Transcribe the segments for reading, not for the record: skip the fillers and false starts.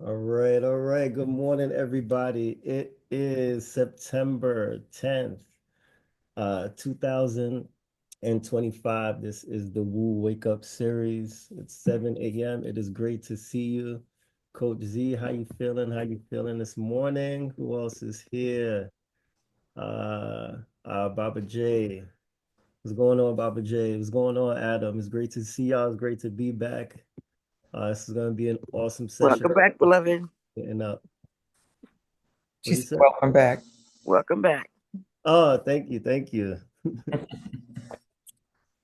All right, all right. Good morning, everybody. It is September 10th, 2025. This is the Woo Wake Up series. It's 7 a.m. It is great to see you. Coach Z, how you feeling? How you feeling this morning? Who else is here? Baba J. What's going on, Baba J? What's going on, Adam? It's great to see y'all. It's great to be back. This is going to be an awesome session. Welcome back, beloved. And what She do you said, say? welcome back. Welcome back. Oh, thank you, thank you.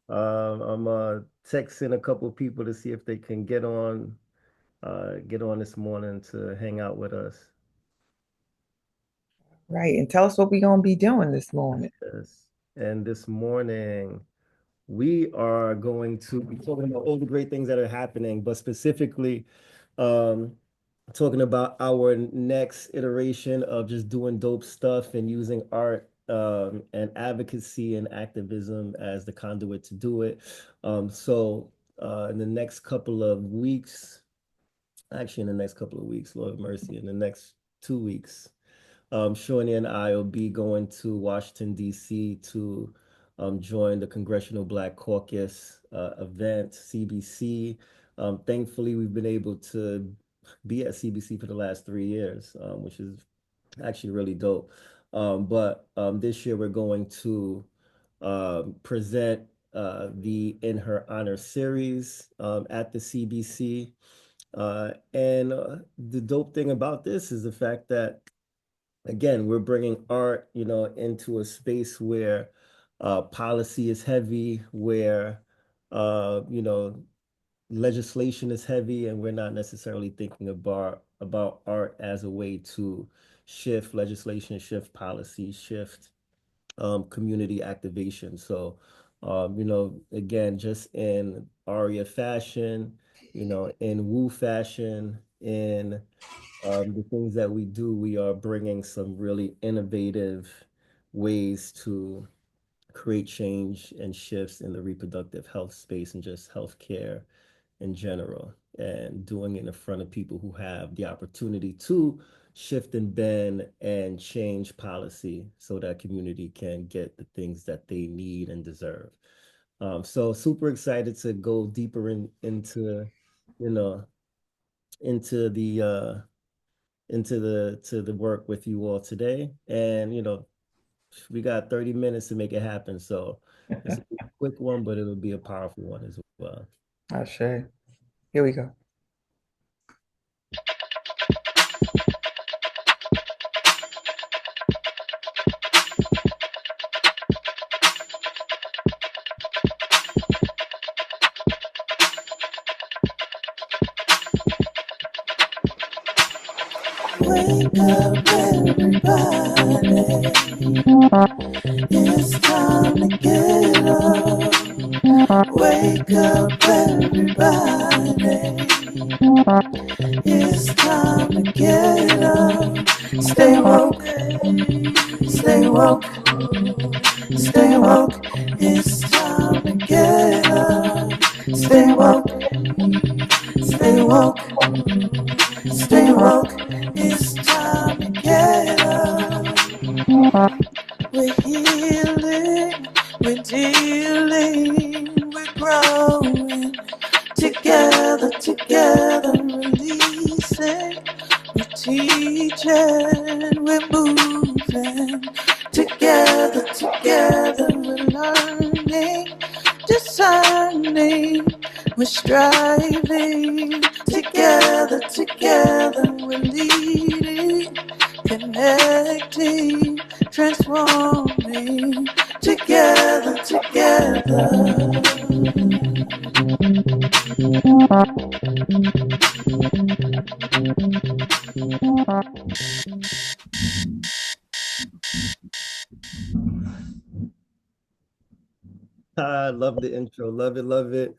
I'm texting a couple people to see if they can get on this morning to hang out with us. Right. And tell us what we're going to be doing this morning. Yes. And this morning we are going to be talking about all the great things that are happening, but specifically, um, talking about our next iteration of just doing dope stuff and using art and advocacy and activism as the conduit to do it. In the next couple of weeks, actually in the next couple of weeks, Lord have mercy, in the next 2 weeks, Shawnee and I will be going to Washington, D.C. to join the Congressional Black Caucus event, CBC. Thankfully, we've been able to be at CBC for the last 3 years, which is actually really dope. But this year we're going to present the In Her Honor series at the CBC. And the dope thing about this is the fact that, again, we're bringing art, into a space where policy is heavy, where legislation is heavy, and we're not necessarily thinking about art as a way to shift legislation, shift policy, shift community activation. Again, just in ARIAH fashion, in Wu fashion, in the things that we do, we are bringing some really innovative ways to create change and shifts in the reproductive health space and just healthcare in general, and doing it in front of people who have the opportunity to shift and bend and change policy so that community can get the things that they need and deserve. So super excited to go deeper you know, into the work with you all today. And we got 30 minutes to make it happen. So it's a quick one, but it'll be a powerful one as well. I sure. Here we go. Wake up, everybody. It's time to get up. Wake up, everybody. It's time to get up. Stay woke, stay woke, stay woke. It's time to get up. Stay woke, stay woke, stay woke. It's time to get up. We're healing, we're dealing, we're growing. Together, releasing. We're teaching, we're moving. Together, we're learning, discerning. We're striving. Together, we're leading, connecting, transforming. Together. I love the intro. Love it, love it.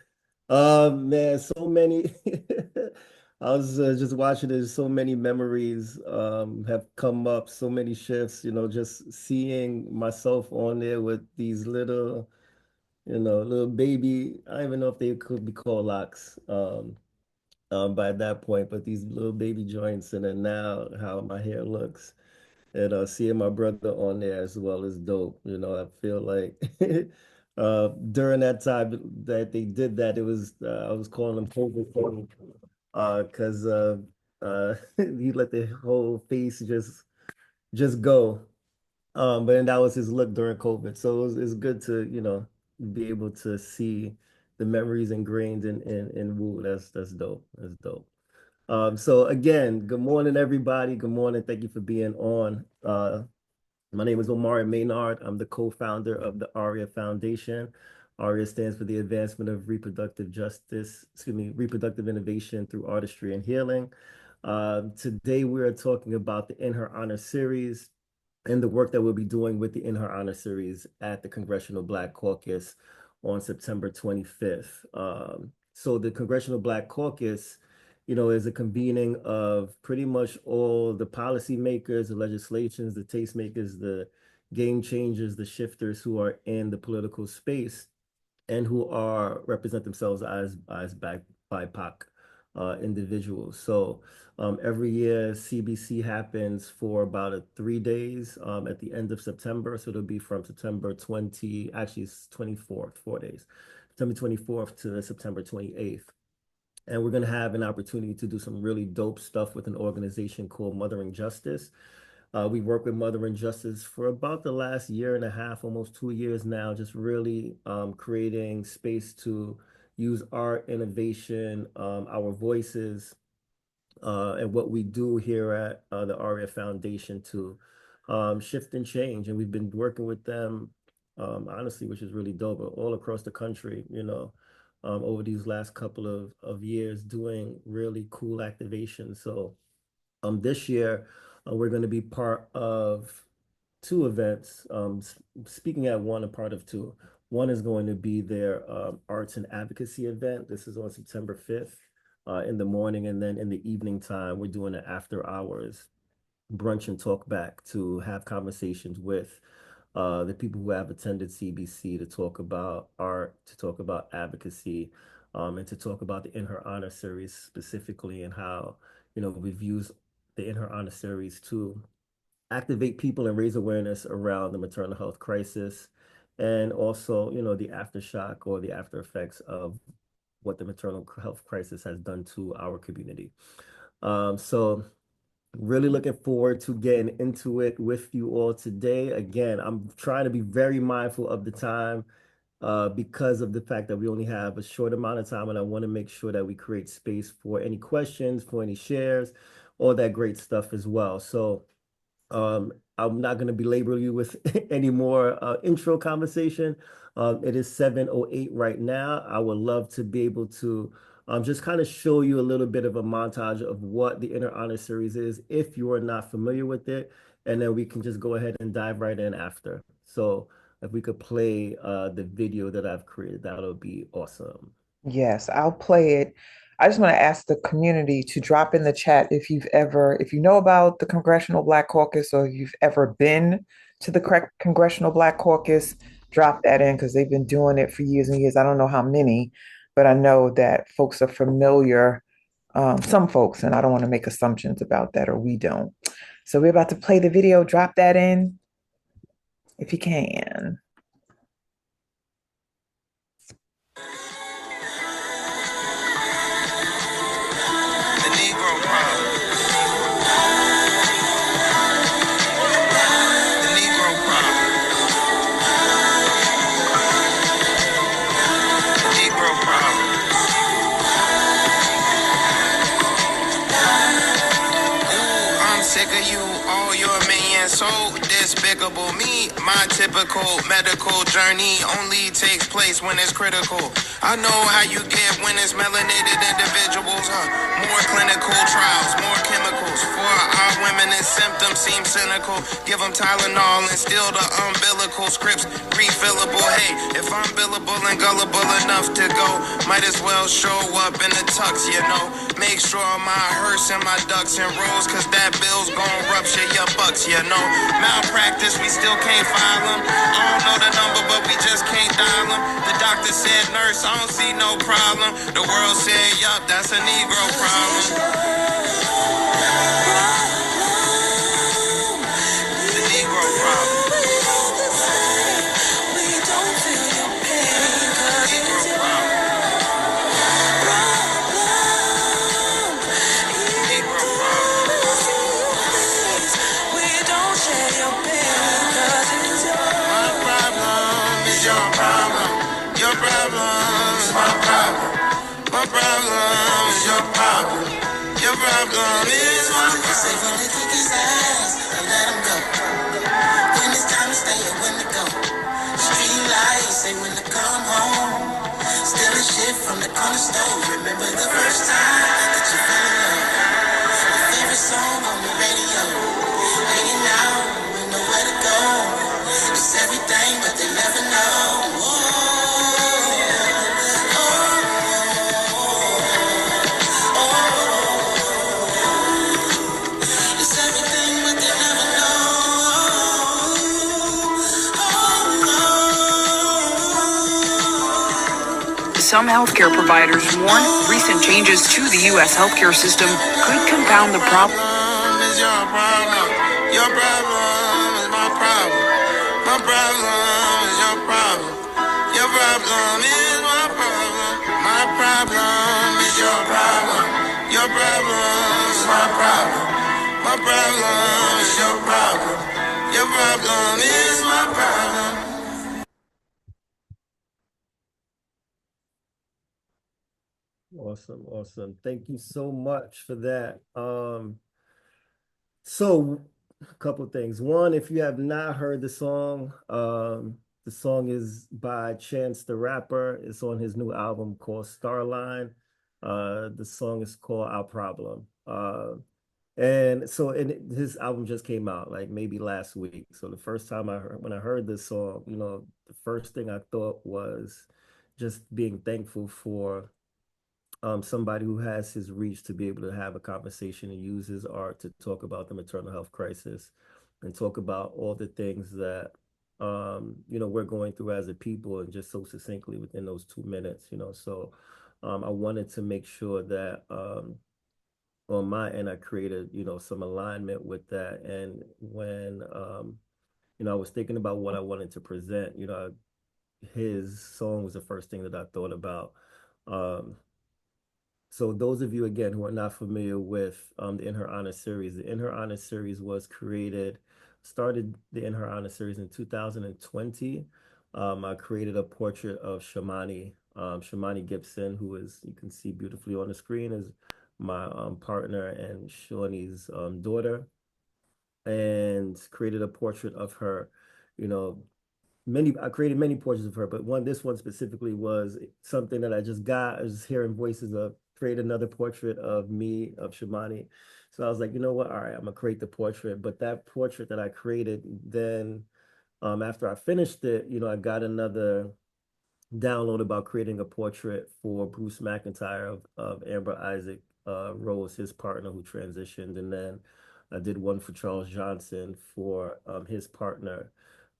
Man, so many. I was just watching it. So many memories have come up, so many shifts, just seeing myself on there with these little baby, I don't even know if they could be called locks. by that point, but these little baby joints, and then now how my hair looks, and seeing my brother on there as well is dope. I feel like during that time that they did that, it was I was calling him COVID because he let the whole face just go. But then that was his look during COVID. So it's good to, be able to see the memories ingrained in Wu. That's dope. That's dope. So again, good morning, everybody. Good morning. Thank you for being on. My name is Omari Maynard. I'm the co-founder of the ARIAH Foundation. ARIAH stands for the Advancement of Reproductive Justice, reproductive innovation through artistry and healing. Today we are talking about the In Her Honor series and the work that we'll be doing with the In Her Honor series at the Congressional Black Caucus on September 25th. So the Congressional Black Caucus, is a convening of pretty much all the policymakers, the legislations, the tastemakers, the game changers, the shifters who are in the political space and who represent themselves as BIPOC individuals. So every year CBC happens for about 3 days at the end of September. So it'll be from September 20, actually it's 24th, 4 days, September 24th to September 28th. And we're going to have an opportunity to do some really dope stuff with an organization called Mothering Justice. We work with Mothering Justice for about the last year and a half, almost 2 years now, just really creating space to use art, innovation, our voices, and what we do here at the ARIAH Foundation to shift and change. And we've been working with them, honestly, which is really dope, all across the country, over these last couple of years doing really cool activations. So this year, we're going to be part of 2 events. Speaking at one, a part of 2. One is going to be their arts and advocacy event. This is on September 5th in the morning. And then in the evening time, we're doing an after hours brunch and talk back to have conversations with the people who have attended CBC to talk about art, to talk about advocacy, and to talk about the In Her Honor series specifically and how, we've used the In Her Honor series to activate people and raise awareness around the maternal health crisis and also, the aftershock or the after effects of what the maternal health crisis has done to our community. So really looking forward to getting into it with you all today. Again, I'm trying to be very mindful of the time because of the fact that we only have a short amount of time, and I want to make sure that we create space for any questions, for any shares, all that great stuff as well. So I'm not going to belabor you with any more intro conversation. It is 7:08 right now. I would love to be able to just kind of show you a little bit of a montage of what the In Her Honor series is, if you are not familiar with it, and then we can just go ahead and dive right in after. So if we could play the video that I've created, that'll be awesome. Yes, I'll play it. I just want to ask the community to drop in the chat if you know about the Congressional Black Caucus or if you've ever been to the Congressional Black Caucus, drop that in because they've been doing it for years and years. I don't know how many, but I know that folks are familiar, some folks, and I don't want to make assumptions about that, or we don't. So we're about to play the video. Drop that in if you can. So despicable. Me, my typical medical journey only takes place when it's critical. I know how you get when it's melanated individuals. More clinical trials, more chemicals for our women. Feminine symptoms seem cynical. Give them Tylenol and steal the umbilical. Scripts refillable. Hey, if I'm billable and gullible enough to go, might as well show up in a tux, you know. Make sure my hearse and my ducks in rows, cause that bill's gon' rupture your bucks, you know. Malpractice, we still can't file them. I don't know the number, but we just can't dial them. The doctor said, nurse, I don't see no problem. The world said, yup, that's a Negro problem. The Negro problem. My problem is your problem. Your problem is my problem. Say when they kick his ass, I let him go. When it's time to stay and when to go. Street lights say when to come home. Stealing shit from the corner store. Remember the first time that you fell in love. Your favorite song on the radio. Hanging out with nowhere to go. It's everything but they never know. Some healthcare providers warn recent changes to the U.S. healthcare system could compound the problem. Is your problem. Your problem is my problem. My problem is your problem. Your problem is my problem. My problem is your problem. Your problem is my problem. My problem is your problem. Your problem is my problem. Awesome, awesome. Thank you so much for that. So a couple of things. One, if you have not heard the song is by Chance the Rapper. It's on his new album called Starline. The song is called Our Problem. His album just came out like maybe last week. So the first time when I heard this song, the first thing I thought was just being thankful for somebody who has his reach to be able to have a conversation and use his art to talk about the maternal health crisis and talk about all the things that we're going through as a people, and just so succinctly within those 2 minutes. So I wanted to make sure that on my end I created some alignment with that. And when I was thinking about what I wanted to present, his song was the first thing that I thought about. So those of you, again, who are not familiar with the In Her Honor series, the In Her Honor series started the In Her Honor series in 2020. I created a portrait of Shamani. Shamani Gibson, who is, you can see beautifully on the screen, is my partner and Shawnee's daughter, and created a portrait of her. I created many portraits of her, but this one specifically was something that I just got. I was hearing voices of create another portrait of me, of Shamani. So I was like, you know what? All right, I'm gonna create the portrait. But that portrait that I created, then after I finished it, I got another download about creating a portrait for Bruce McIntyre of Amber Isaac Rose, his partner who transitioned. And then I did one for Charles Johnson for his partner,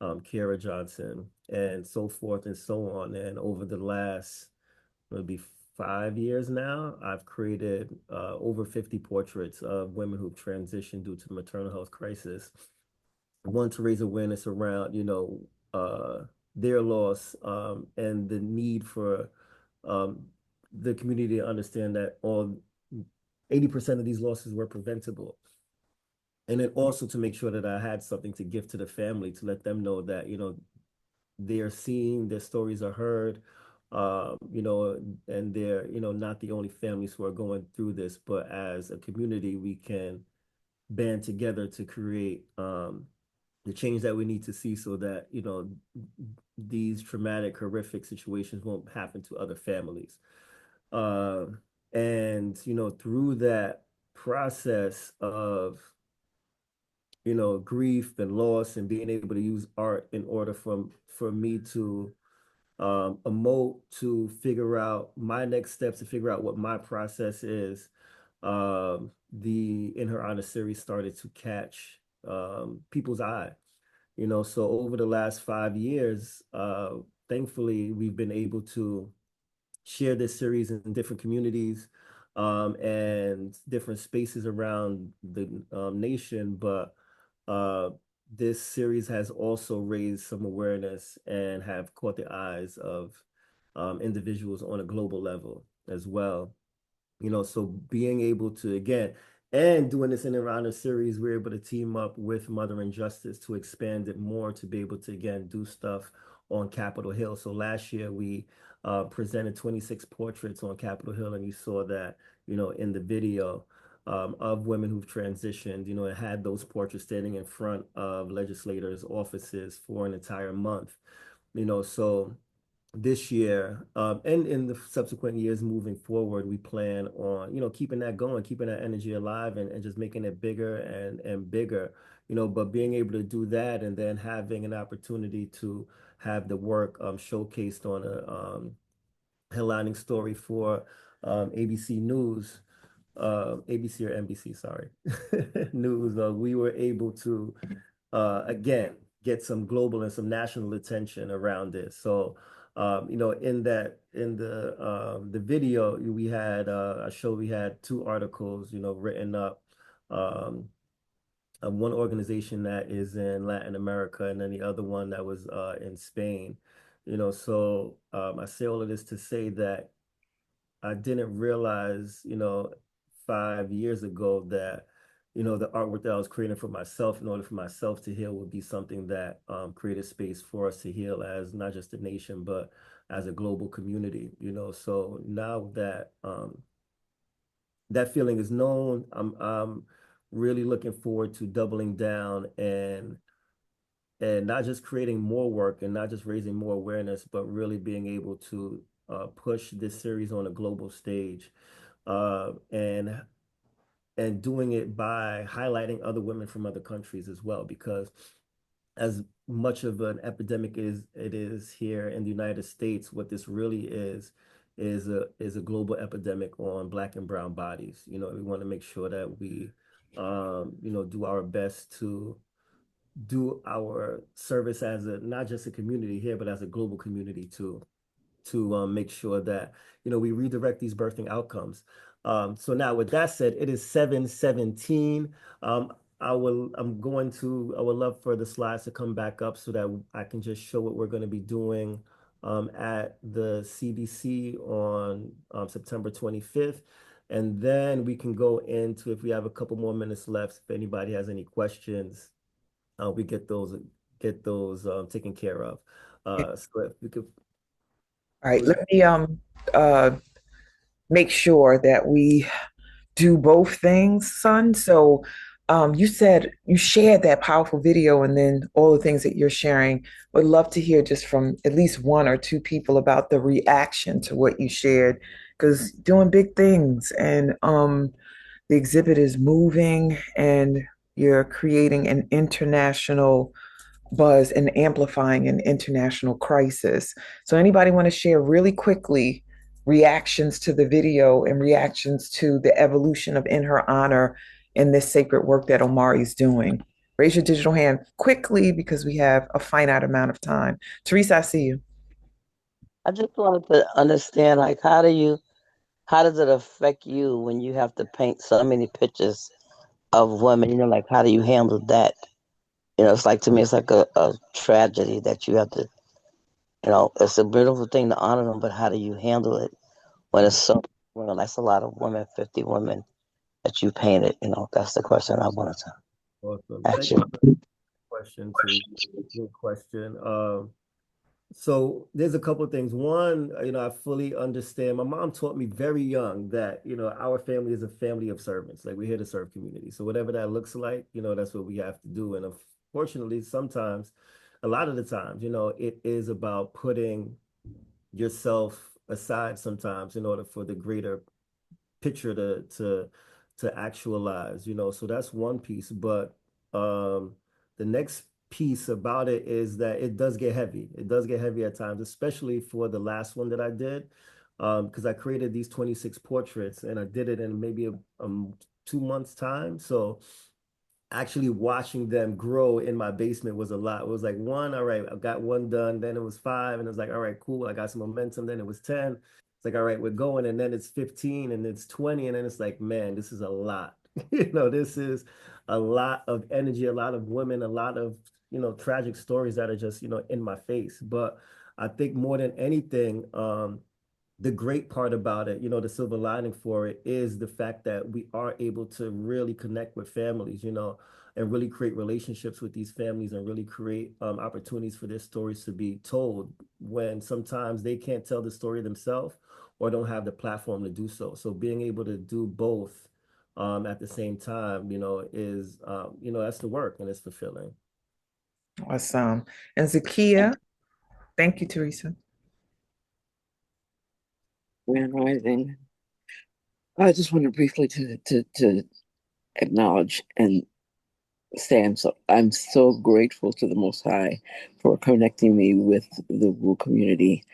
Kiara Johnson, and so forth and so on. And over the last maybe 5 years now, I've created over 50 portraits of women who've transitioned due to the maternal health crisis. One, to raise awareness around, their loss, and the need for the community to understand that 80% of these losses were preventable. And then also to make sure that I had something to give to the family, to let them know that, they are seen, their stories are heard, and they're, not the only families who are going through this, but as a community, we can band together to create the change that we need to see so that, these traumatic, horrific situations won't happen to other families. And, through that process of grief and loss, and being able to use art in order for me to emote, to figure out my next steps, to figure out what my process is. The In Her Honor series started to catch people's eye. So over the last 5 years, thankfully, we've been able to share this series in different communities and different spaces around the nation. But uh, this series has also raised some awareness and have caught the eyes of individuals on a global level as well. So being able to, again, and doing this in around a series, we're able to team up with Mother and Justice to expand it more, to be able to, again, do stuff on Capitol Hill. So last year we presented 26 portraits on Capitol Hill, and you saw that, in the video of women who've transitioned. It had those portraits standing in front of legislators' offices for an entire month. So this year, and in the subsequent years moving forward, we plan on, keeping that going, keeping that energy alive, and just making it bigger and bigger, but being able to do that and then having an opportunity to have the work showcased on a headlining story for ABC News, ABC or NBC, sorry, News. We were able to again, get some global and some national attention around this. So, in the video we had, I showed we had two articles, written up. Um, One organization that is in Latin America, and then the other one that was in Spain. So I say all of this to say that I didn't realize, 5 years ago that, the artwork that I was creating for myself, in order for myself to heal, would be something that created space for us to heal as not just a nation, but as a global community. So now that that feeling is known, I'm really looking forward to doubling down and not just creating more work and not just raising more awareness, but really being able to push this series on a global stage, and doing it by highlighting other women from other countries as well, because as much of an epidemic is it is here in the United States, what this really is a global epidemic on Black and brown bodies. We want to make sure that we do our best to do our service as a not just a community here, but as a global community too, to make sure that we redirect these birthing outcomes. So now, with that said, it is 7:17. I would love for the slides to come back up so that I can just show what we're going to be doing at the CDC on September 25th. And then we can go into, if we have a couple more minutes left, if anybody has any questions, we get those taken care of. So if we could. All right, let me uh make sure that we do both things, son. So you said you shared that powerful video and then all the things that you're sharing. Would love to hear just from at least one or two people about the reaction to what you shared, because doing big things and the exhibit is moving and you're creating an international buzz and amplifying an international crisis. So anybody want to share really quickly reactions to the video and reactions to the evolution of In Her Honor in this sacred work that Omari's doing? Raise your digital hand quickly because we have a finite amount of time. Teresa, I see you. I just wanted to understand, like, how does it affect you when you have to paint so many pictures of women? Like, how do you handle that? It's like, to me, it's like a tragedy that you have to, it's a beautiful thing to honor them, but how do you handle it when it's so, that's a lot of women, 50 women that you painted? That's the question I wanted to Awesome. ask Thank you. you for the question, too. Good question. So there's a couple of things. One, I fully understand. My mom taught me very young that, our family is a family of servants. Like, we're here to serve community. So whatever that looks like, that's what we have to do. And unfortunately, sometimes, a lot of the times, it is about putting yourself aside sometimes in order for the greater picture to actualize. So that's one piece. But the next piece about it is that it does get heavy. It does get heavy at times, especially for the last one that I did. Because I created these 26 portraits and I did it in maybe 2 months time. So actually watching them grow in my basement was a lot. It was like one, all right, I got one done. Then it was five, and it was like, all right, cool. I got some momentum. Then it was 10. It's like, all right, we're going. And then it's 15 and it's 20. And then it's like, man, this is a lot. This is a lot of energy, a lot of women, a lot of, tragic stories that are just, in my face. But I think more than anything, the great part about it, the silver lining for it is the fact that we are able to really connect with families, and really create relationships with these families and really create opportunities for their stories to be told when sometimes they can't tell the story themselves or don't have the platform to do so. So being able to do both at the same time, is, that's the work and it's fulfilling. Awesome. And Zakia, thank you, Teresa. Grand Rising. I just wanted briefly to acknowledge and say I'm so grateful to the Most High for connecting me with the Wu community,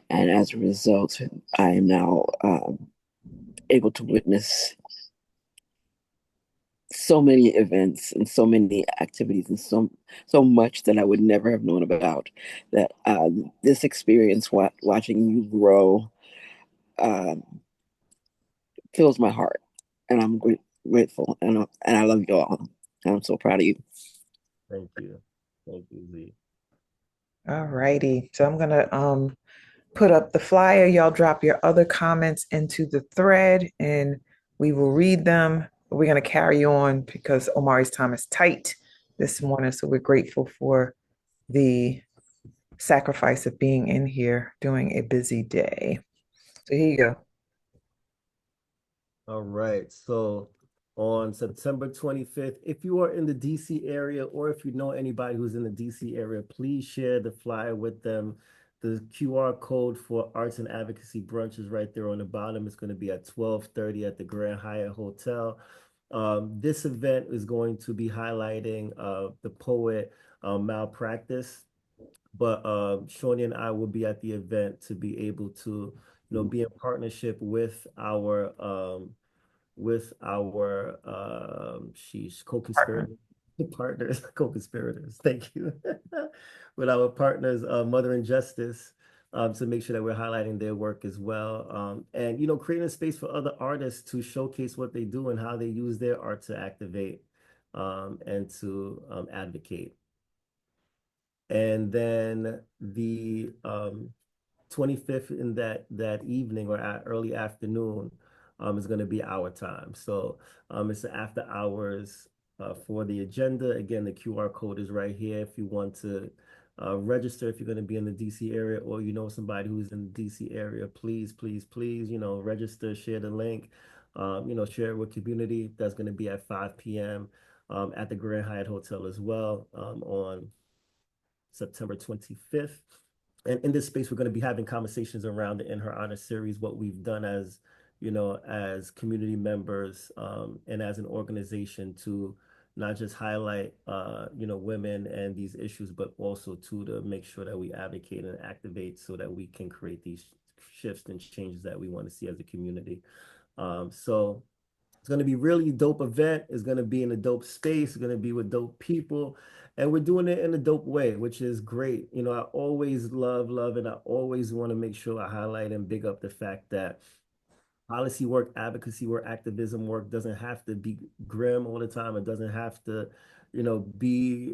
and as a result, I am now able to witness so many events and so many activities and so much that I would never have known about. That this experience, watching you grow, um, fills my heart, and I'm grateful, and I love you all. And I'm so proud of you. Thank you. Thank you, Z. All righty. So I'm gonna put up the flyer. Y'all drop your other comments into the thread and we will read them. We're gonna carry on because Omari's time is tight this morning. So we're grateful for the sacrifice of being in here during a busy day. So here you go. All right. So on September 25th, if you are in the DC area or if you know anybody who's in the DC area, please share the flyer with them. The QR code for Arts and Advocacy Brunch is right there on the bottom. It's going to be at 12:30 at the Grand Hyatt Hotel. This event is going to be highlighting the poet Malpractice, but Shawnee and I will be at the event to be able to, be in partnership with our she's co-conspirators, partners, co-conspirators. Thank you. With our partners, Mother and Justice, to make sure that we're highlighting their work as well, and creating a space for other artists to showcase what they do and how they use their art to activate and to advocate. And then the 25th in that evening or early afternoon is going to be our time. So it's after hours for the agenda. Again, the QR code is right here if you want to register if you're going to be in the DC area or somebody who's in the DC area. Please, please, please, register, share the link, share it with community. That's going to be at 5 p.m. At the Grand Hyatt Hotel as well on September 25th. And in this space, we're going to be having conversations around the In Her Honor series, what we've done as, as community members and as an organization to not just highlight, women and these issues, but also to make sure that we advocate and activate so that we can create these shifts and changes that we want to see as a community. So it's going to be really dope event. It's going to be in a dope space. It's going to be with dope people. And we're doing it in a dope way, which is great. I always love, and I always want to make sure I highlight and big up the fact that policy work, advocacy work, activism work doesn't have to be grim all the time. It doesn't have to, be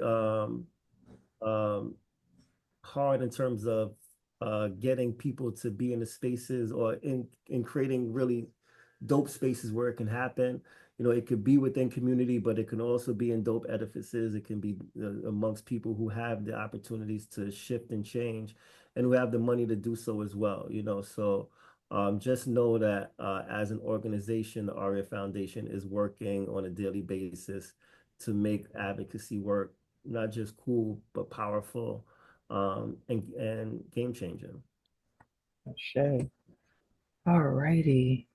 hard in terms of getting people to be in the spaces or in creating really dope spaces where it can happen. It could be within community, but it can also be in dope edifices. It can be amongst people who have the opportunities to shift and change and who have the money to do so as well, So just know that as an organization, the ARIAH Foundation is working on a daily basis to make advocacy work not just cool, but powerful and game changing. Shay. All righty.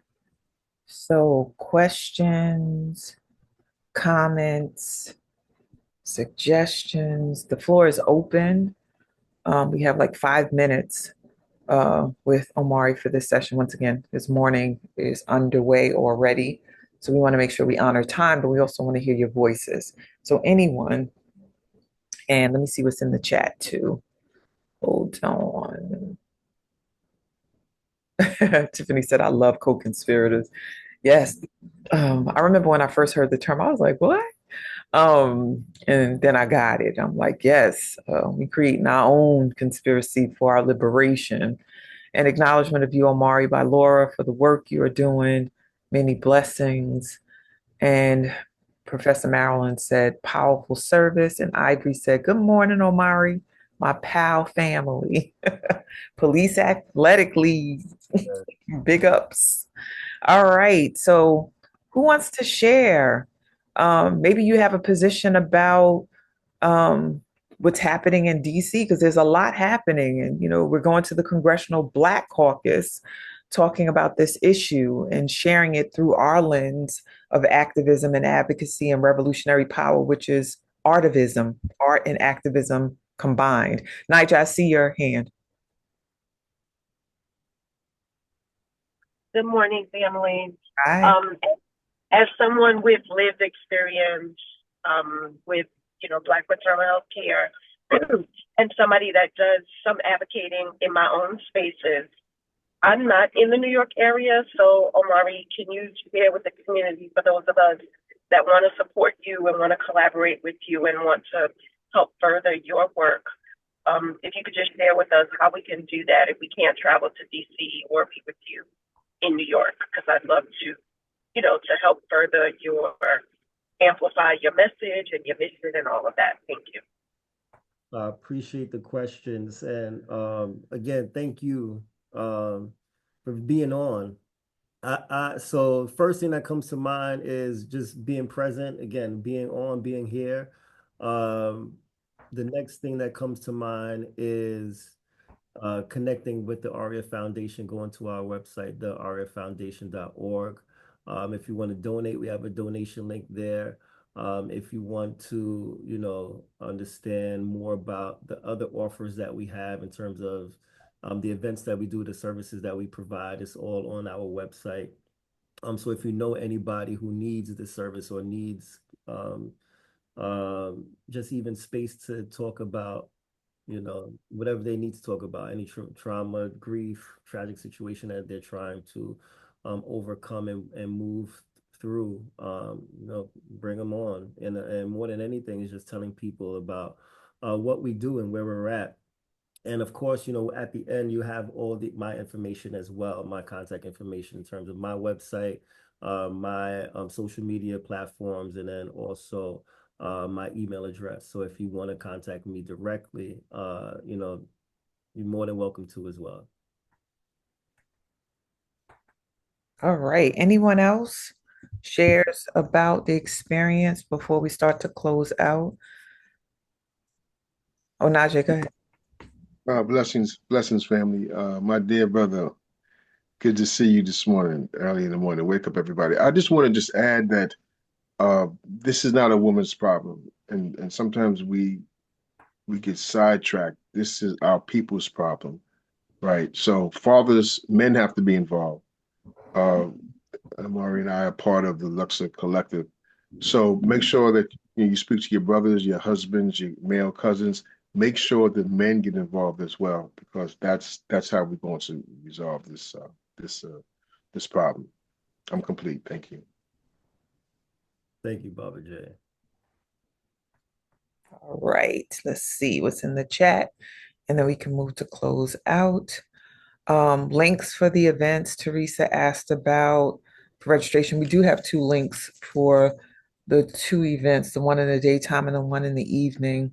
So questions, comments, suggestions. The floor is open. We have like 5 minutes with Omari for this session. Once again, this morning is underway already. So we want to make sure we honor time, but we also want to hear your voices. So anyone, and let me see what's in the chat too. Hold on. Tiffany said, I love co-conspirators. Yes. I remember when I first heard the term, I was like, what? And then I got it. I'm like, yes, we creating our own conspiracy for our liberation. And acknowledgement of you, Omari, by Laura for the work you are doing. Many blessings. And Professor Marilyn said, powerful service. And Ivory said, good morning, Omari, my pal family. Police athletic league. Big ups. All right. So who wants to share? Maybe you have a position about what's happening in DC, because there's a lot happening. And, we're going to the Congressional Black Caucus talking about this issue and sharing it through our lens of activism and advocacy and revolutionary power, which is artivism, art and activism combined. Nigel, I see your hand. Good morning, family. Hi. As someone with lived experience with, Black maternal health care, and somebody that does some advocating in my own spaces, I'm not in the New York area. So, Omari, can you share with the community for those of us that want to support you and want to collaborate with you and want to help further your work? If you could just share with us how we can do that if we can't travel to DC or be with you in New York, because I'd love to, to help further amplify your message and your mission and all of that. Thank you. I appreciate the questions. And again, thank you for being on. So first thing that comes to mind is just being present, again, being on, being here. The next thing that comes to mind is connecting with the ARIAH Foundation, going to our website, the ariahfoundation.org. If you want to donate, we have a donation link there. If you want to, understand more about the other offers that we have in terms of the events that we do, the services that we provide, it's all on our website. So if you know anybody who needs the service or needs just even space to talk about, whatever they need to talk about, any trauma, grief, tragic situation that they're trying to overcome and move through, bring them on. And more than anything is just telling people about what we do and where we're at. And of course, at the end, you have all my information as well, my contact information in terms of my website, my social media platforms, and then also my email address. So if you want to contact me directly, you're more than welcome to as well. All right. Anyone else shares about the experience before we start to close out? Oh, Najee, go ahead. Blessings, family. My dear brother, good to see you this morning, early in the morning. Wake up, everybody. I just want to just add that this is not a woman's problem, and sometimes we get sidetracked. This is our people's problem, right? So fathers, men have to be involved. Omari and I are part of the Luxor Collective. So make sure that you speak to your brothers, your husbands, your male cousins. Make sure that men get involved as well, because that's how we're going to resolve this problem. I'm complete. Thank you. Thank you, Baba J. All right. Let's see what's in the chat, and then we can move to close out. Links for the events Teresa asked about for registration. We do have 2 links for the 2 events, the one in the daytime and the one in the evening.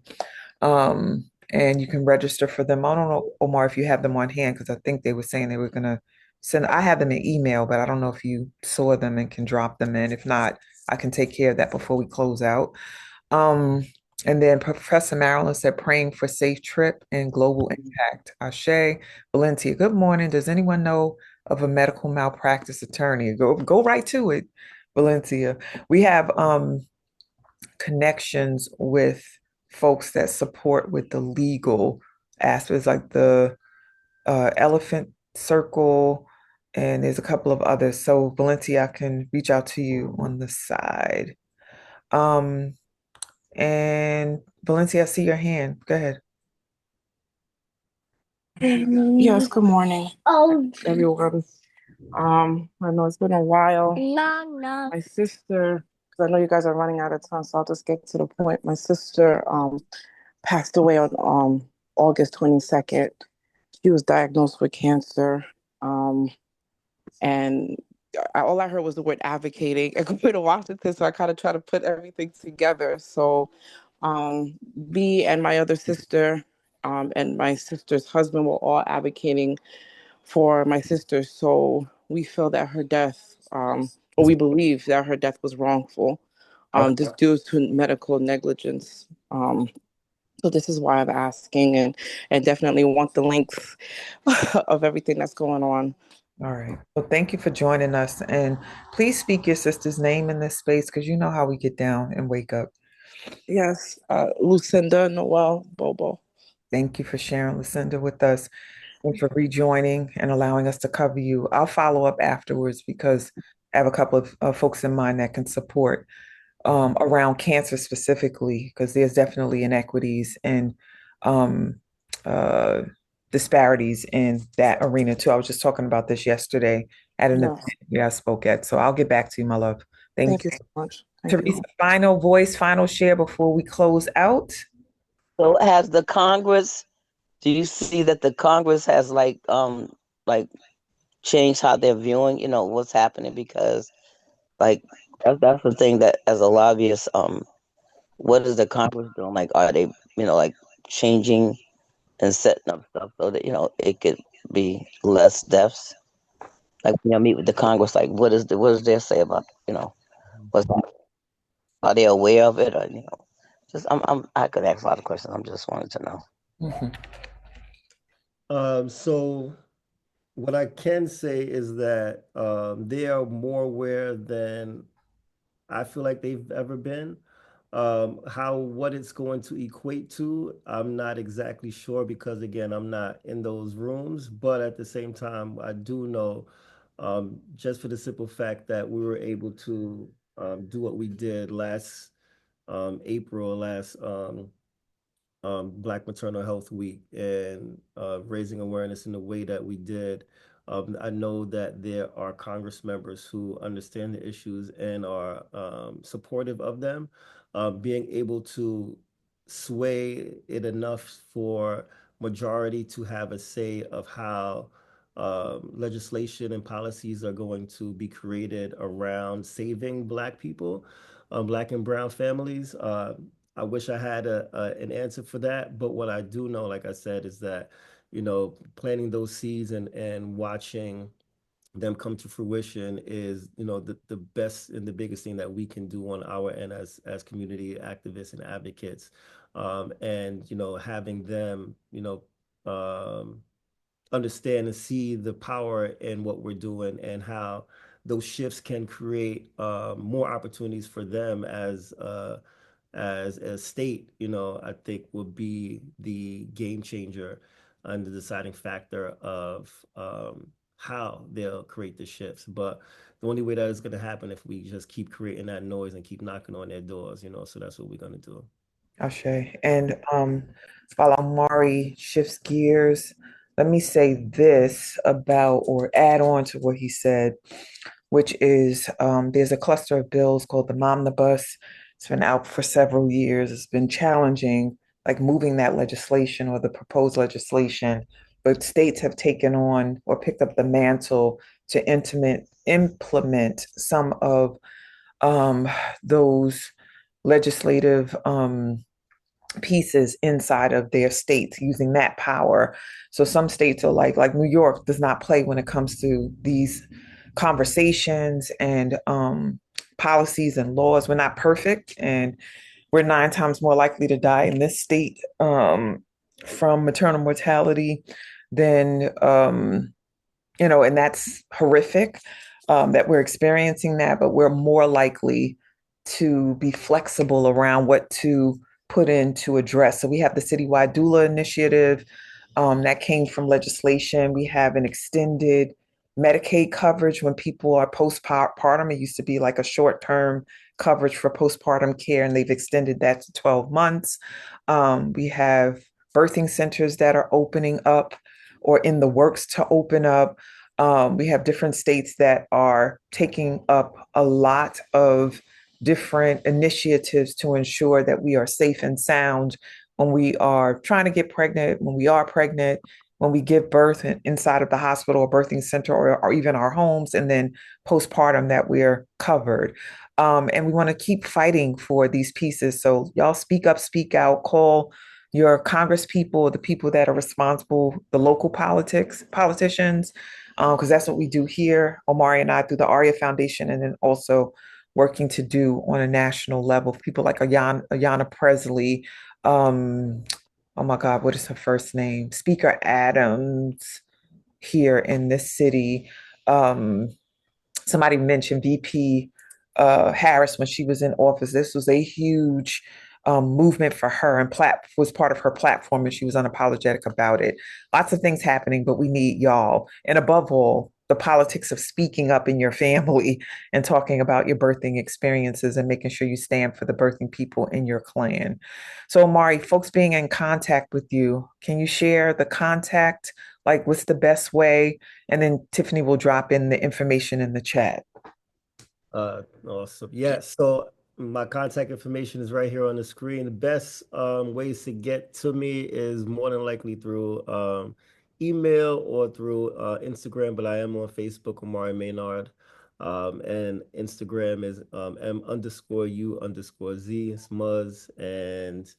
And you can register for them. I don't know, Omar, if you have them on hand, because I think they were saying they were going to send. I have them in email, but I don't know if you saw them and can drop them in. If not, I can take care of that before we close out. And then Professor Marilyn said, praying for safe trip and global impact. Ashe. Valencia, good morning. Does anyone know of a medical malpractice attorney? Go right to it, Valencia. We have connections with folks that support with the legal aspects, like the Elephant Circle, and there's a couple of others. So Valencia, I can reach out to you on the side. And Valencia, I see your hand. Go ahead. Yes, good morning, everyone. I know it's been a while. My sister, because I know you guys are running out of time, so I'll just get to the point. My sister passed away on August 22nd. She was diagnosed with cancer. And all I heard was the word advocating and going to Washington, so I kind of try to put everything together. So me and my other sister and my sister's husband were all advocating for my sister. So we feel that her death, or we believe that her death was wrongful, just due to medical negligence. So this is why I'm asking, and definitely want the links of everything that's going on. All right. Well, thank you for joining us. And please speak your sister's name in this space, because you know how we get down and wake up. Yes, Lucinda Noel Bobo. Thank you for sharing, Lucinda, with us and for rejoining and allowing us to cover you. I'll follow up afterwards because I have a couple of folks in mind that can support around cancer specifically, because there's definitely inequities and uh, disparities in that arena too. I was just talking about this yesterday at an event I spoke at. So I'll get back to you, my love. Thank you so much. Teresa, final voice, final share before we close out. So has the Congress, do you see that the Congress has like changed how they're viewing, what's happening? Because like that's the thing that as a lobbyist, what is the Congress doing? Like, are they, like changing and setting up stuff so that, it could be less deaths? Like when I meet with the Congress, like what does they say about, what's that? Are they aware of it? Or, just I could ask a lot of questions. I'm just wanted to know. So what I can say is that they are more aware than I feel like they've ever been. What it's going to equate to, I'm not exactly sure because again, I'm not in those rooms. But at the same time, I do know, just for the simple fact that we were able to do what we did last April, last Black Maternal Health Week, and raising awareness in the way that we did. I know that there are Congress members who understand the issues and are supportive of them. Being able to sway it enough for majority to have a say of how legislation and policies are going to be created around saving Black people, Black and Brown families. I wish I had an answer for that, but what I do know, like I said, is that, planting those seeds and watching them come to fruition is, the best and the biggest thing that we can do on our end as community activists and advocates. And, having them, understand and see the power in what we're doing and how those shifts can create more opportunities for them as a state, I think will be the game changer and the deciding factor of how they'll create the shifts. But the only way that is going to happen if we just keep creating that noise and keep knocking on their doors, so that's what we're going to do. Ashe. And while Omari shifts gears, let me say this about or add on to what he said, which is there's a cluster of bills called the Momnibus. It's been out for several years. It's been challenging, like moving that legislation or the proposed legislation, but states have taken on or picked up the mantle to implement some of those legislative pieces inside of their states using that power. So some states are like New York does not play when it comes to these conversations and policies and laws. We're not perfect, and we're 9 times more likely to die in this state from maternal mortality than and that's horrific that we're experiencing that, but we're more likely to be flexible around what to put in to address. So we have the citywide doula initiative that came from legislation. We have an extended Medicaid coverage when people are postpartum. It used to be like a short-term coverage for postpartum care, and they've extended that to 12 months. We have birthing centers that are opening up or in the works to open up. We have different states that are taking up a lot of different initiatives to ensure that we are safe and sound when we are trying to get pregnant, when we are pregnant, when we give birth inside of the hospital or birthing center or even our homes, and then postpartum that we're covered. And we want to keep fighting for these pieces. So y'all speak up, speak out, call your Congress people, the people that are responsible, the local politicians, because that's what we do here, Omari and I, through the ARIAH Foundation, and then also working to do on a national level. People like Ayanna Presley, oh my God, what is her first name? Speaker Adams here in this city. Somebody mentioned VP Harris when she was in office. This was a huge movement for her and was part of her platform, and she was unapologetic about it. Lots of things happening, but we need y'all. And above all, the politics of speaking up in your family and talking about your birthing experiences and making sure you stand for the birthing people in your clan. So, Omari, folks being in contact with you, can you share the contact? Like, what's the best way? And then Tiffany will drop in the information in the chat. Awesome. Yeah, so my contact information is right here on the screen. The best ways to get to me is more than likely through email or through Instagram, but I am on Facebook, Omari Maynard. And Instagram is M_U_Z, it's Muzz, and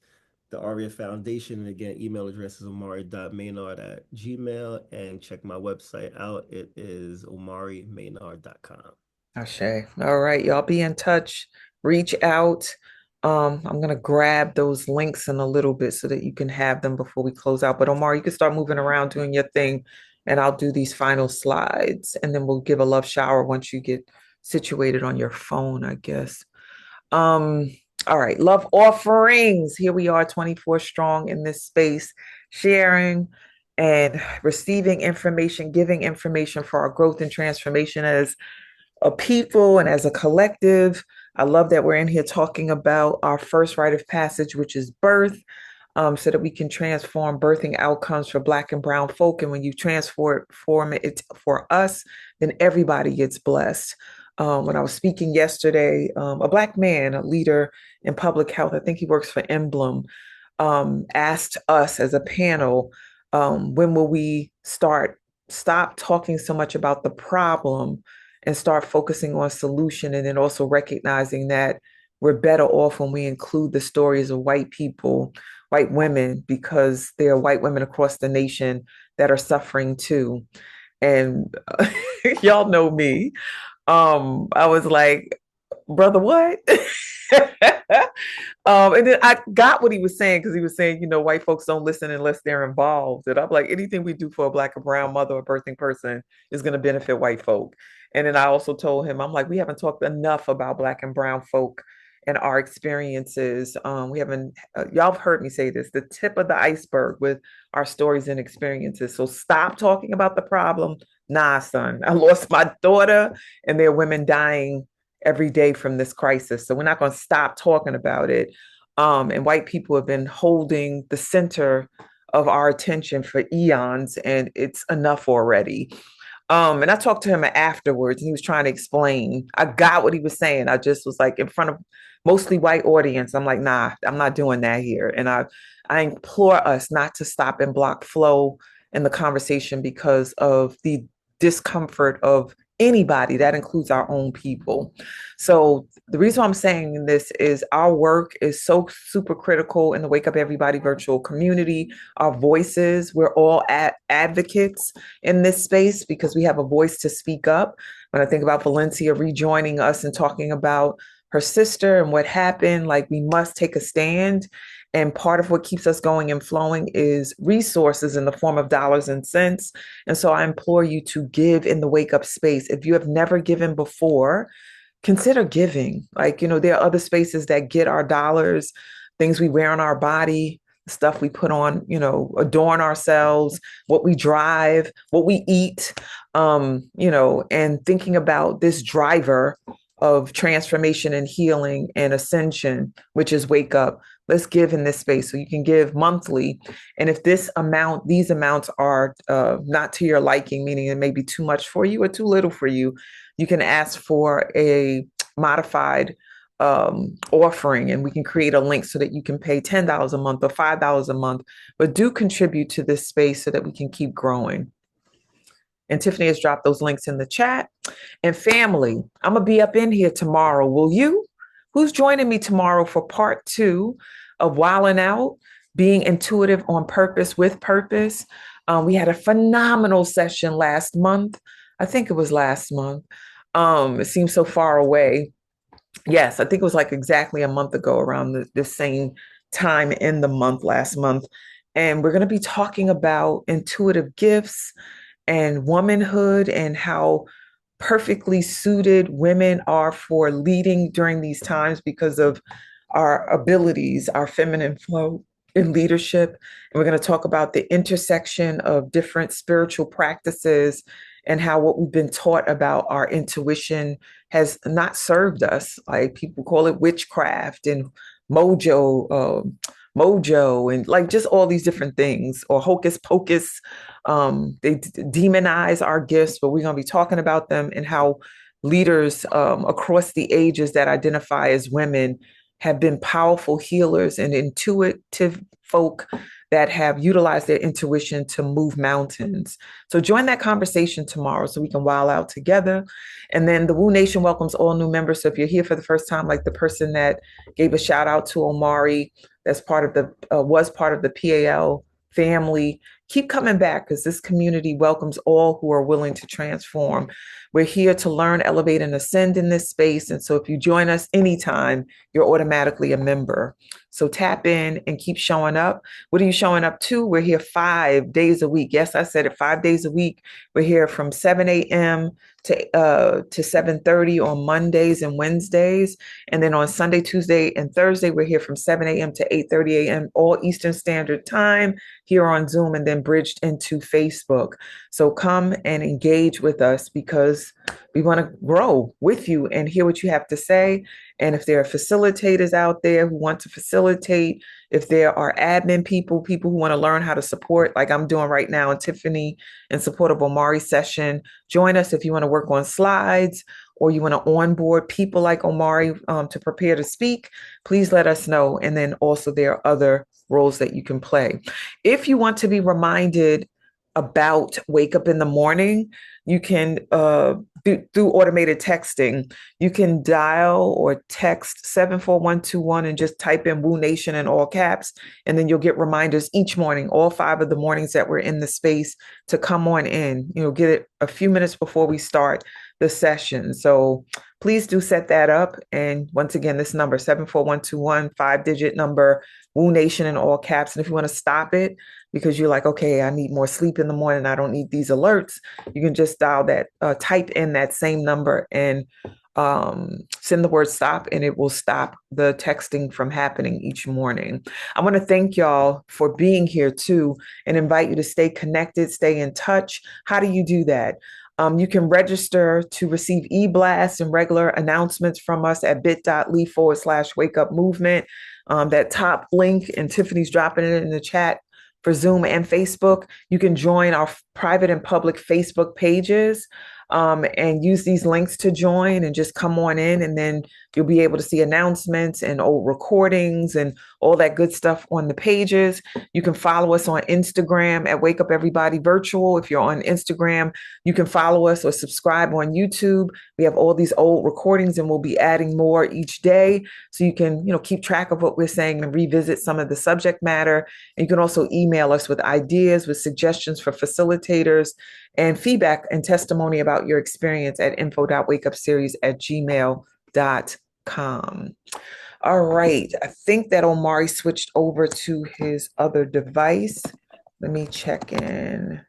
the ARIAH Foundation. And again, email address is omari.maynard@gmail, and check my website out. It is omarimaynard.com. Ashe. All right, y'all be in touch. Reach out. I'm gonna grab those links in a little bit so that you can have them before we close out. But Omar, you can start moving around doing your thing, and I'll do these final slides, and then we'll give a love shower once you get situated on your phone, I guess. All right, love offerings. Here we are, 24 strong in this space, sharing and receiving information, giving information for our growth and transformation as a people and as a collective. I love that we're in here talking about our first rite of passage, which is birth, so that we can transform birthing outcomes for Black and Brown folk. And when you transform it for us, then everybody gets blessed. When I was speaking yesterday, a Black man, a leader in public health, I think he works for Emblem, asked us as a panel, when will we stop talking so much about the problem and start focusing on solution, and then also recognizing that we're better off when we include the stories of white people, white women, because there are white women across the nation that are suffering too. And y'all know me. I was like, brother, what? And then I got what he was saying, because he was saying, white folks don't listen unless they're involved. And I'm like, anything we do for a Black or brown mother or birthing person is going to benefit white folk. And then I also told him, I'm like, we haven't talked enough about Black and brown folk and our experiences. We haven't, y'all have heard me say this, the tip of the iceberg with our stories and experiences. So stop talking about the problem. Nah, son, I lost my daughter, and there are women dying every day from this crisis. So we're not going to stop talking about it. And white people have been holding the center of our attention for eons, and it's enough already. And I talked to him afterwards, and he was trying to explain. I got what he was saying. I just was like, in front of mostly white audience, I'm like, nah, I'm not doing that here. And I implore us not to stop and block flow in the conversation because of the discomfort of anybody. That includes our own people. So the reason I'm saying this is our work is so super critical in the Wake Up Everybody virtual community. Our voices, we're all advocates in this space because we have a voice to speak up. When I think about Valencia rejoining us and talking about her sister and what happened, like, we must take a stand. And part of what keeps us going and flowing is resources in the form of dollars and cents. And so I implore you to give in the Wake Up space. If you have never given before, consider giving. Like, there are other spaces that get our dollars, things we wear on our body, stuff we put on, adorn ourselves, what we drive, what we eat, and thinking about this driver of transformation and healing and ascension, which is Wake Up. Let's give in this space. So you can give monthly. And if these amounts are not to your liking, meaning it may be too much for you or too little for you, you can ask for a modified offering, and we can create a link so that you can pay $10 a month or $5 a month, but do contribute to this space so that we can keep growing. And Tiffany has dropped those links in the chat. And family, I'm going to be up in here tomorrow. Will you? Who's joining me tomorrow for part 2 of Wilding Out, being intuitive on purpose with purpose? We had a phenomenal session last month. I think it was last month. It seems so far away. Yes, I think it was like exactly a month ago, around the same time in the month, last month. And we're going to be talking about intuitive gifts and womanhood and how perfectly suited women are for leading during these times because of our abilities, our feminine flow in leadership. And we're going to talk about the intersection of different spiritual practices and how what we've been taught about our intuition has not served us. Like, people call it witchcraft and mojo, and like just all these different things, or hocus pocus. They demonize our gifts, but we're going to be talking about them and how leaders across the ages that identify as women have been powerful healers and intuitive folk that have utilized their intuition to move mountains. So join that conversation tomorrow so we can wild out together. And then the Woo Nation welcomes all new members. So if you're here for the first time, like the person that gave a shout out to Omari, that's was part of the PAL family, keep coming back, because this community welcomes all who are willing to transform. We're here to learn, elevate, and ascend in this space. And so if you join us anytime, you're automatically a member. So tap in and keep showing up. What are you showing up to? We're here 5 days a week. Yes, I said it, 5 days a week. We're here from 7 a.m. to 7:30 on Mondays and Wednesdays. And then on Sunday, Tuesday, and Thursday, we're here from 7 a.m. to 8:30 a.m., all Eastern Standard Time, here on Zoom, and then bridged into Facebook. So come and engage with us, because we want to grow with you and hear what you have to say. And if there are facilitators out there who want to facilitate, if there are admin people who want to learn how to support, like I'm doing right now, and Tiffany in support of Omari's session, join us. If you want to work on slides, or you want to onboard people like Omari to prepare to speak, please let us know. And then also there are other roles that you can play. If you want to be reminded about Wake Up in the Morning, you can through automated texting, you can dial or text 74121 and just type in Woo Nation in all caps, and then you'll get reminders each morning, all 5 of the mornings that we're in the space, to come on in. Get it a few minutes before we start the session. So please do set that up. And once again, this number 74121, 5-digit number, Woo Nation in all caps. And if you want to stop it because you're like, okay, I need more sleep in the morning, I don't need these alerts, you can just dial that, type in that same number and send the word stop, and it will stop the texting from happening each morning. I want to thank y'all for being here too, and invite you to stay connected, stay in touch. How do you do that? You can register to receive e-blasts and regular announcements from us at bit.ly/wake up movement. That top link, and Tiffany's dropping it in the chat for Zoom and Facebook. You can join our private and public Facebook pages and use these links to join, and just come on in, and then you'll be able to see announcements and old recordings and all that good stuff on the pages. You can follow us on Instagram at Wake Up Everybody Virtual. If you're on Instagram, you can follow us or subscribe on YouTube. We have all these old recordings, and we'll be adding more each day, so you can keep track of what we're saying and revisit some of the subject matter. And you can also email us with ideas, with suggestions for facilitators, and feedback and testimony about your experience at info.wakeupseries@gmail.com. All right. I think that Omari switched over to his other device. Let me check in.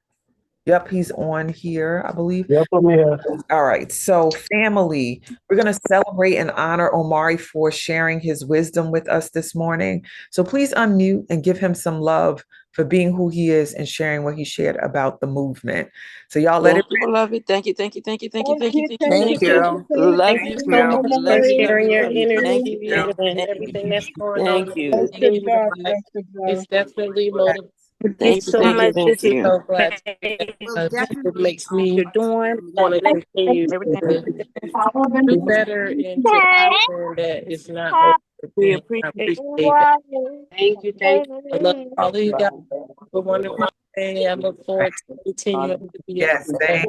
Yep, he's on here, I believe. Yep, I'm here. All right. So, family, we're going to celebrate and honor Omari for sharing his wisdom with us this morning. So, please unmute and give him some love for being who he is and sharing what he shared about the movement. So, y'all let it. Thank you, beloved. Thank you, thank you, thank you, thank you, thank you, thank you, Thank thank you. you. Love Thank you, you so much love for you, love sharing you, your love you. Thank energy you, and thank you, everything that's going on. thank you, Good job. Good It's job. definitely motivating. Thank you thank you, so thank you, much. thank This is you. So glad to hear that will because it definitely makes me you're doing. want to Bless continue everything. to do better and to understand that it's not over with We me. I appreciate appreciate that. Thank you. Thank I love you. all of you guys. Have a wonderful day. I look forward to continuing to be a Yes, thank